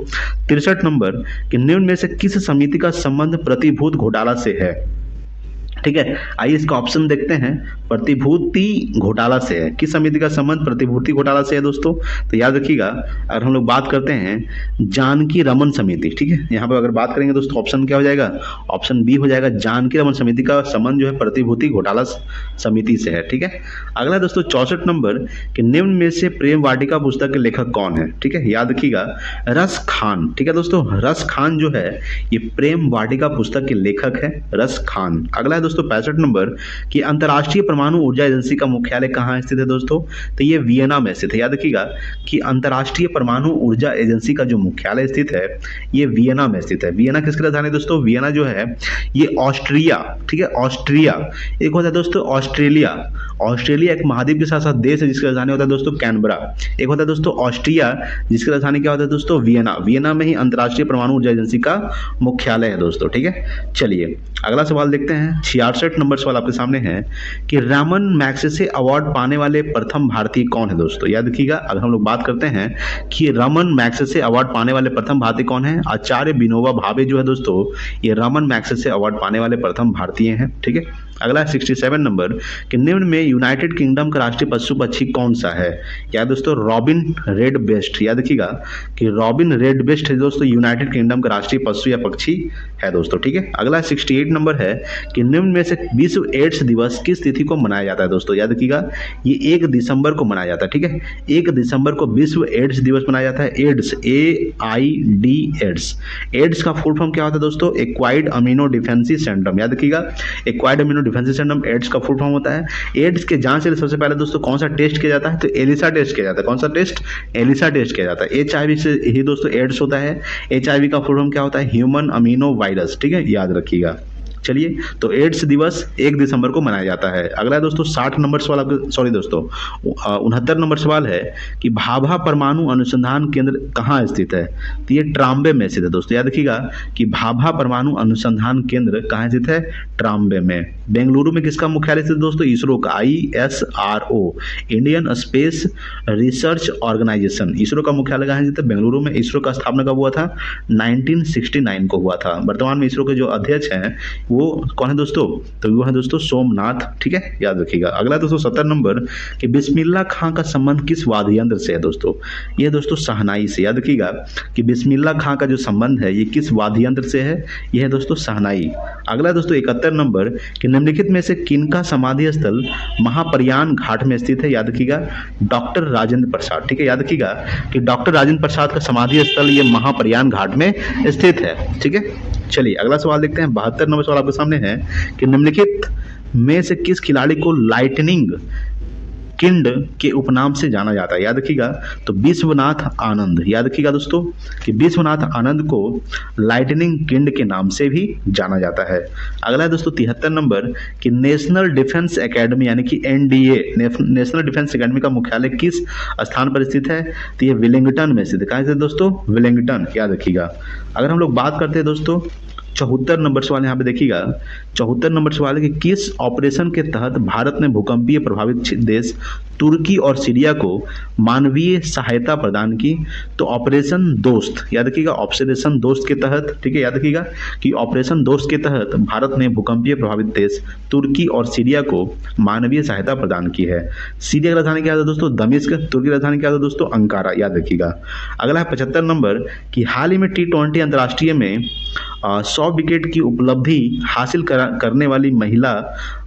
Speaker 1: 63 नंबर कि निम्न में से किस समिति का संबंध प्रतिभूत घोटाला से है। ठीक है, आइए इसका ऑप्शन देखते हैं। प्रतिभूति घोटाला से है। किस समिति का संबंध प्रतिभूति घोटाला से है दोस्तों। तो याद रखिएगा अगर हम लोग बात करते हैं जानकी रमन समिति। ठीक है, यहाँ पर अगर बात करेंगे दोस्तों ऑप्शन क्या हो जाएगा, ऑप्शन बी हो जाएगा। जानकी रमन समिति का संबंध जो है प्रतिभूति घोटाला समिति से है। ठीक है, अगला दोस्तों 64 नंबर कि निम्न में से प्रेम वाटिका पुस्तक के लेखक कौन है। ठीक है, याद रखिएगा रस खान। ठीक है दोस्तों, रस खान जो है ये प्रेम वाटिका पुस्तक के लेखक है, रस खान। अगला है दोस्तों 65 नंबर कि अंतर्राष्ट्रीय परमाणु ऊर्जा एजेंसी का मुख्यालय कहाँ स्थित है दोस्तों। तो ये वियना में स्थित है। याद रखिएगा कि अंतर्राष्ट्रीय परमाणु ऊर्जा एजेंसी का जो मुख्यालय स्थित है ये वियना में स्थित है। वियना किसकी राजधानी दोस्तों, वियना जो है ये ऑस्ट्रिया। ठीक है, ऑस्ट्रिया। एक होता है दोस्तों ऑस्ट्रेलिया। ऑस्ट्रेलिया एक महाद्वीप के साथ साथ देश है जिसकी राजधानी होता है दोस्तों कैनबरा। एक होता है दोस्तों ऑस्ट्रिया जिसकी राजधानी क्या होता है दोस्तों, वियना। वियना में ही अंतर्राष्ट्रीय परमाणु ऊर्जा एजेंसी का मुख्यालय है दोस्तों। ठीक है, चलिए अगला सवाल देखते हैं। 66 नंबर सवाल आपके सामने है कि रमन मैग्सेसे अवार्ड पाने वाले प्रथम भारतीय कौन है दोस्तों। याद रखिएगा अगर हम लोग बात करते हैं कि रमन मैग्सेसे अवार्ड पाने वाले प्रथम भारतीय कौन है, आचार्य विनोबा भावे जो है दोस्तों ये रमन मैग्सेसे अवार्ड पाने वाले प्रथम भारतीय हैं। ठीक है, अगला 67 नंबर कि निम्न में यूनाइटेड किंगडम का राष्ट्रीय पशु पक्षी कौन सा है। याद दोस्तों रॉबिन रेडब्रेस्ट। याद रखिएगा कि रॉबिन रेडब्रेस्ट है दोस्तों यूनाइटेड किंगडम का राष्ट्रीय पशु या पक्षी है दोस्तों। ठीक है, अगला 68 नंबर है कि निम्न में से विश्व एड्स दिवस किस तिथि को मनाया जाता है दोस्तों। याद रखिएगा ये 1 दिसंबर को मनाया जाता है। ठीक है, 1 दिसंबर को विश्व एड्स दिवस मनाया जाता है। AIDS AID AIDS. एड्स का फुल फॉर्म क्या होता है दोस्तों, एक्वायर्ड अमीनो डिफेंसी सिंड्रोम। याद रखिएगा एक्वायर्ड अमीनो डिफेंसी सिंड्रोम एड्स का फुल फॉर्म होता है। एड्स के जांच के लिए सबसे पहले दोस्तों कौन सा टेस्ट किया जाता है, तो एलिसा टेस्ट किया जाता है। कौन सा टेस्ट, एलिसा टेस्ट किया जाता है। HIV से ही दोस्तों एड्स होता है। HIV का फुल फॉर्म क्या होता है, ह्यूमन अमीनो वायरस। ठीक है, याद रखिएगा। चलिए तो एड्स दिवस 1 दिसंबर को मनाया जाता है। अगला दोस्तों 60 नंबर सवाल आपके, सॉरी दोस्तों 69 नंबर सवाल है कि भाभा परमाणु अनुसंधान केंद्र कहाँ स्थित है। तो ये ट्राम्बे में स्थित है दोस्तों। याद रखिएगा कि भाभा परमाणु अनुसंधान केंद्र कहाँ स्थित है, ट्राम्बे में। बेंगलुरु में किसका मुख्यालय स्थित दोस्तों, इसरो का। ISRO Indian Space Research Organisation. ISRO का मुख्यालय कहाँ स्थित है, बेंगलुरु में। इसरो का स्थापना कब हुआ था, 1969 को हुआ था। वर्तमान में इसरो के जो अध्यक्ष हैं वो कौन है दोस्तों, तो वो है दोस्तों सोमनाथ। ठीक है, याद रखिएगा। अगला दोस्तों 70 नंबर कि बिस्मिल्लाह खां का संबंध किस वाद्य यंत्र से है दोस्तों। ये दोस्तों शहनाई से। याद रखिएगा कि बिस्मिल्लाह खां का जो संबंध है ये किस वाद्य यंत्र से है, ये है दोस्तों शहनाई। अगला दोस्तों 71 नंबर कि निम्नलिखित में से किनका समाधि स्थल महाप्रयाण घाट में स्थित है। याद रखिएगा डॉक्टर राजेंद्र प्रसाद। ठीक है, याद रखिएगा कि डॉक्टर राजेंद्र प्रसाद का समाधि स्थल ये महाप्रयाण घाट में स्थित है। ठीक है, चलिए अगला सवाल देखते हैं। 72 नंबर सवाल आपके सामने है कि निम्नलिखित में से किस खिलाड़ी को लाइटनिंग किंड के उपनाम से जाना जाता है। याद रखिएगा तो विश्वनाथ आनंद। याद रखिएगा दोस्तों कि विश्वनाथ आनंद को लाइटनिंग किंड के नाम से भी जाना जाता है। अगला है दोस्तों 73 नंबर कि नेशनल डिफेंस एकेडमी यानी कि NDA नेशनल डिफेंस एकेडमी का मुख्यालय किस स्थान पर स्थित है, तो ये विलिंगटन में स्थित है। कहाँ स्थित दोस्तों, विलिंगटन। याद रखिएगा। अगर हम लोग बात करते हैं दोस्तों 74 नंबर सवाल यहाँ पे देखिएगा। 74 नंबर सवाल है कि किस ऑपरेशन के तहत भारत ने भूकंपीय प्रभावित देश तुर्की और सीरिया को मानवीय सहायता प्रदान की? तो ऑपरेशन दोस्त, याद रखिएगा ऑपरेशन दोस्त के तहत, ठीक है, याद रखिएगा कि ऑपरेशन दोस्त के तहत भारत ने भूकंपीय प्रभावित देश तुर्की और सीरिया को मानवीय सहायता प्रदान की है। सीरिया की राजधानी क्या था दोस्तों? दमिश्क। तुर्की की राजधानी क्या था दोस्तों? अंकारा, याद रखिएगा। अगला है 75 नंबर कि हाल ही में T20 अंतर्राष्ट्रीय में 100 विकेट की उपलब्धि हासिल करने वाली महिला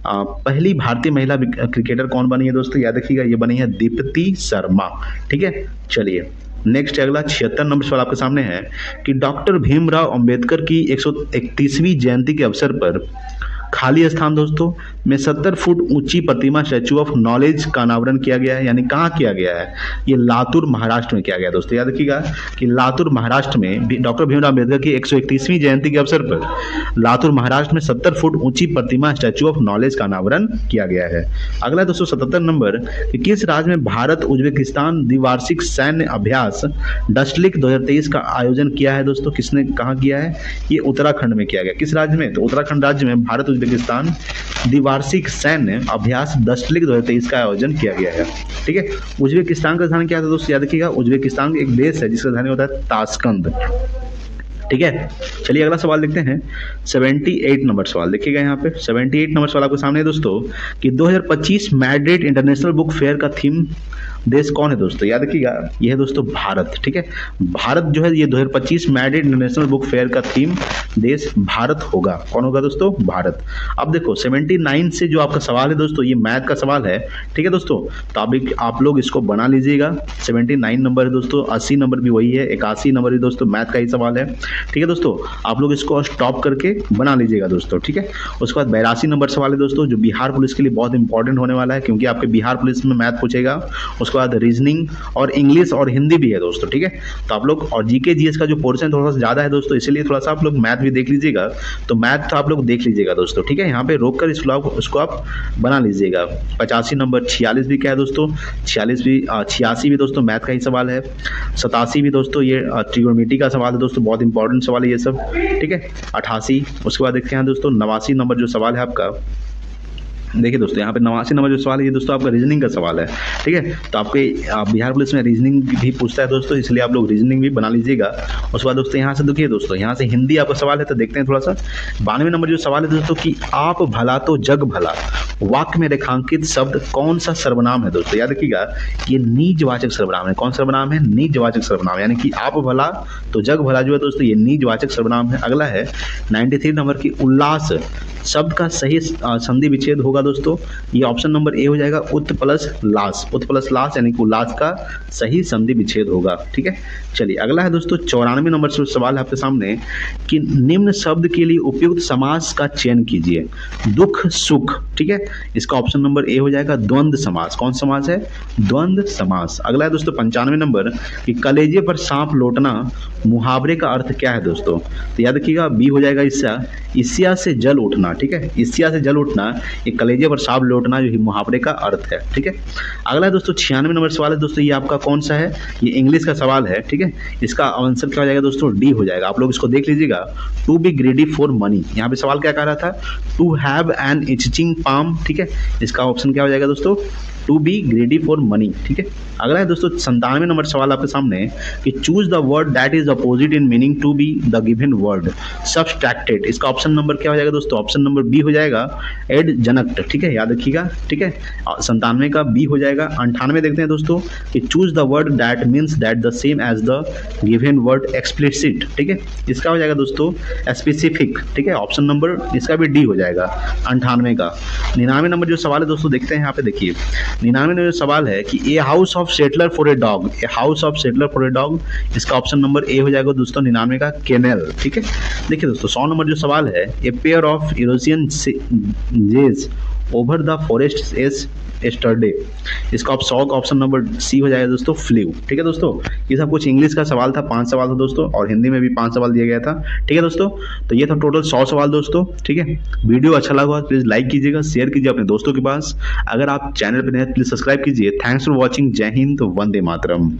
Speaker 1: पहली भारतीय महिला क्रिकेटर कौन बनी है दोस्तों? याद रखिएगा ये बनी है दीप्ति शर्मा, ठीक है। चलिए नेक्स्ट अगला 76 नंबर सवाल आपके सामने है कि डॉक्टर भीमराव अंबेडकर की 131वीं जयंती के अवसर पर खाली स्थान दोस्तों में 70 फुट ऊंची प्रतिमा स्टैचू ऑफ नॉलेज का अनावरण किया गया है, यानी कहाँ किया गया है? ये लातूर महाराष्ट्र में किया गया दोस्तों। याद रखिएगा कि लातूर महाराष्ट्र में डॉक्टर भीमराव अम्बेडकर की 131वीं जयंती के अवसर पर लातूर महाराष्ट्र में 70 फुट ऊंची प्रतिमा स्टैचू ऑफ नॉलेज का अनावरण किया गया है। अगला 277 नंबर कि किस राज्य में भारत उज्बेकिस्तान द्विवार्षिक सैन्य अभ्यास डस्टलिक 2023 का आयोजन किया है दोस्तों? किसने कहाँ किया है? ये उत्तराखंड में किया गया। किस राज्य में? तो उत्तराखंड राज्य में भारत उज्बेकिस्तान द्विवार्षिक सैन्य अभ्यास डस्टलिक 2023 का आयोजन किया गया है, ठीक है। उज्बेकिस्तान का राजधानी क्या था दोस्तों? याद रखिएगा उज्बेकिस्तान एक देश है जिसका राजधानी होता है ताशकंद, ठीक है। चलिए अगला सवाल देखते हैं। 78 नंबर सवाल देखिएगा यहाँ पे। 78 नंबर सवाल आपके सामने है दोस्तों कि 2025 मैड्रिड इंटरनेशनल बुक फेयर का थीम देश कौन है दोस्तों? याद रखिएगा ये है दोस्तों भारत, ठीक है। भारत जो है ये 2025 मैड्रिड इंटरनेशनल बुक फेयर का थीम देश भारत होगा। कौन होगा दोस्तों? भारत। अब देखो 79 से जो आपका सवाल है दोस्तों ये मैथ का सवाल है, ठीक है दोस्तों। तो आप लोग इसको बना लीजिएगा। 79 नंबर है दोस्तों, 80 नंबर भी वही है, 81 नंबर भी दोस्तों मैथ का ही सवाल है, ठीक है दोस्तों। आप लोग इसको स्टॉप करके बना लीजिएगा दोस्तों, ठीक है। उसके बाद 82 नंबर सवाल है दोस्तों जो बिहार पुलिस के लिए बहुत इंपॉर्टेंट होने वाला है, क्योंकि आपके बिहार पुलिस में मैथ पूछेगा। उसके बाद रीजनिंग और इंग्लिश और हिंदी भी है दोस्तों, ठीक है। तो आप लोग और जीके जीएस का जो पोर्शन थोड़ा सा ज़्यादा है दोस्तों, इसलिए थोड़ा सा आप लोग मैथ भी देख लीजिएगा। तो मैथ तो आप लोग देख लीजिएगा दोस्तों, ठीक है। यहाँ पे रोक कर इसको आप बना लीजिएगा। 85 नंबर 46 भी क्या है दोस्तों? 86 भी दोस्तों मैथ का ही सवाल है। 87 भी दोस्तों ये ट्रिगोनोमेट्री का सवाल है दोस्तों, बहुत इंपॉर्टेंट सवाल है ये सब, ठीक है। 88 उसके बाद देखते हैं दोस्तों 89 नंबर जो सवाल है आपका। देखिए दोस्तों यहाँ पे 89 नंबर जो सवाल है ये दोस्तों आपका रीजनिंग का सवाल है, ठीक है। तो आपके बिहार पुलिस में रीजनिंग भी पूछता है दोस्तों, इसलिए आप लोग रीजनिंग भी बना लीजिएगा। उसके बाद दोस्तों यहाँ से देखिए दोस्तों यहाँ से हिंदी आपका सवाल है, तो देखते हैं थोड़ा सा। 92 नंबर जो सवाल है दोस्तों कि आप भला तो जग भला वाक्य में रेखांकित शब्द कौन सा सर्वनाम है दोस्तों? याद रखिएगा ये निजवाचक सर्वनाम है। कौन सर्वनाम है? निजवाचक सर्वनाम, यानी कि आप भला तो जग भला जो है दोस्तों ये निजवाचक सर्वनाम है। अगला है 93 नंबर की उल्लास शब्द का सही संधि विच्छेद होगा दोस्तों, ये ऑप्शन नंबर ए हो जाएगा उत प्लस लास। उत प्लस लास यानी कि उल्लास का सही संधि विच्छेद होगा, ठीक है। चलिए अगला है दोस्तों 94 नंबर सवाल है आपके सामने कि निम्न शब्द के लिए उपयुक्त समास का चयन कीजिए। दुख सुख, ठीक है, इसका ऑप्शन नंबर ए हो जाएगा द्वंद्व समास। कौन समास है? द्वंद्व समास। अगला है दोस्तों 95 नंबर कि कलेजे पर सांप लौटना मुहावरे का अर्थ क्या है दोस्तों? तो याद रखिएगा बी हो जाएगा ईर्ष्या से जल उठना, ठीक है। ईर्ष्या से जल उठना ये कलेजे पर सांप लौटना जो मुहावरे का अर्थ है, ठीक है। अगला है दोस्तों 96 नंबर सवाल है दोस्तों, ये आपका कौन सा है? ये इंग्लिश का सवाल है, ठीक है। इसका आंसर क्या हो जाएगा दोस्तों? डी हो जाएगा। आप लोग इसको देख लीजिएगा। To be greedy for money, यहाँ पे सवाल क्या कह रहा था? To have an itching palm, ठीक है। इसका ऑप्शन क्या हो जाएगा दोस्तों? To be greedy for money, ठीक है। अगला है दोस्तों 97 नंबर सवाल आपके सामने कि choose the word that is opposite in meaning to be the given word subtracted. इसका ऑप्शन नंबर क्या हो जाएगा दोस्तों? ऑप्शन नंबर बी हो जाएगा एड जनक्ट, ठीक है, याद रखिएगा, ठीक है। 97 का बी हो जाएगा। 98 देखते हैं दोस्तों कि choose the word that means that the same as the given word explicit, ठीक है। इसका हो जाएगा दोस्तों स्पेसिफिक, ठीक है। ऑप्शन नंबर इसका भी डी हो जाएगा 98 का। 99 नंबर जो सवाल है दोस्तों देखते हैं यहाँ पे। देखिए 99 में जो सवाल है कि a house of settler for a dog, a house of settler for a dog, इसका ऑप्शन नंबर ए हो जाएगा दोस्तों 99 का केनल, ठीक है। देखिए दोस्तों 100 नंबर जो सवाल है a pair of Eurasian jays over the forest edge yesterday, इसका ऑप्शन नंबर सी हो जाएगा दोस्तों फ्लू, ठीक है दोस्तों। ये सब कुछ इंग्लिश का सवाल था, 5 सवाल था दोस्तों, और हिंदी में भी 5 सवाल दिया गया था, ठीक है दोस्तों। तो ये था टोटल 100 सवाल दोस्तों, ठीक है। वीडियो अच्छा लगा तो प्लीज़ लाइक कीजिएगा, शेयर कीजिए अपने दोस्तों के पास। अगर आप चैनल पर नए हैं प्लीज़ सब्सक्राइब कीजिए। Thanks for watching. जय हिंद, वंदे मातरम।